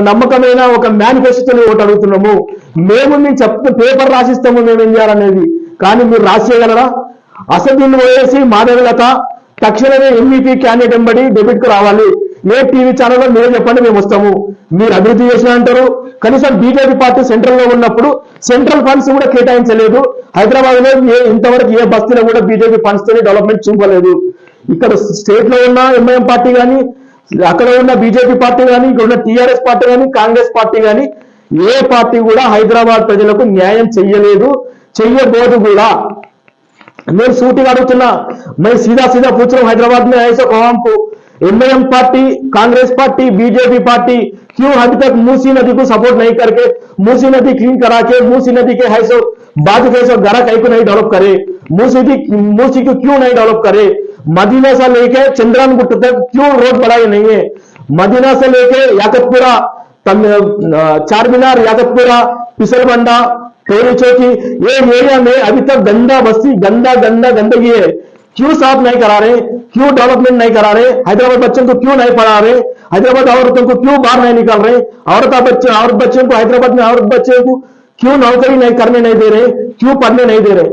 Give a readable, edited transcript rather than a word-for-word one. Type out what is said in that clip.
నమ్మకమైన ఒక మేనిఫెస్టోని ఒకటి అడుగుతున్నాము. మేము చెప్తే పేపర్ రాసిస్తాము మేము ఏం చేయాలనేది, కానీ మీరు రాసేయగలరా? అసలు వేసి మాధవలత తక్షణమే ఎంఈపీ క్యాండిడేట్ ఎంబడి డెబిట్ కు రావాలి. ఏ టీవీ ఛానల్లో మీరే చెప్పండి, మేము వస్తాము. మీరు అభివృద్ధి చేసిన అంటారు, కనీసం బీజేపీ పార్టీ సెంట్రల్ లో ఉన్నప్పుడు సెంట్రల్ ఫండ్స్ కూడా కేటాయించలేదు. హైదరాబాద్ లో ఇంతవరకు ఏ బస్తీలో కూడా బీజేపీ ఫండ్స్ తోని డెవలప్మెంట్ చూపలేదు. ఇక్కడ స్టేట్ లో ఉన్న ఎంఐఎం పార్టీ కానీ, అక్కడ ఉన్న బీజేపీ పార్టీ కానీ, ఇక్కడ ఉన్న టీఆర్ఎస్ పార్టీ కానీ, కాంగ్రెస్ పార్టీ కానీ, ఏ పార్టీ కూడా హైదరాబాద్ ప్రజలకు న్యాయం చెయ్యలేదు, చెయ్యబోదు కూడా. मैं सूटी अड़ुना, मैं सीधा सीधा पूछ रहा हूँ, हैदराबाद में ऐसे कौम को MIM party, Congress party, BJP party क्यों अभी तक मूसी नदी को सपोर्ट नहीं करके मूसी नदी क्लीन करा के मूसी नदी के है सो बाद कैसे गरा कहीं को नहीं डेवलप करे, मूसी को क्यों नहीं डेवलप करे? मदीना से लेके चंद्रान गुट्ट तक क्यों रोड बनाए नहीं है? मदीना से लेके याकतपुरा, चारमीनार, याकतपुरा, पिसलबंडा, टोरी चौकी, ये एरिया में अभी तक गंदा बस्ती, गंदगी है, क्यों साफ नहीं करा रहे? क्यों डेवलपमेंट नहीं करा रहे? हैदराबाद बच्चों को क्यों नहीं पढ़ा रहे? हैदराबाद औरतों को क्यों बाहर नहीं निकाल रहे? औरत बच्चों को हैदराबाद में औरत बच्चों को क्यों नौकरी नहीं करने नहीं दे रहे? क्यों पढ़ने नहीं दे रहे?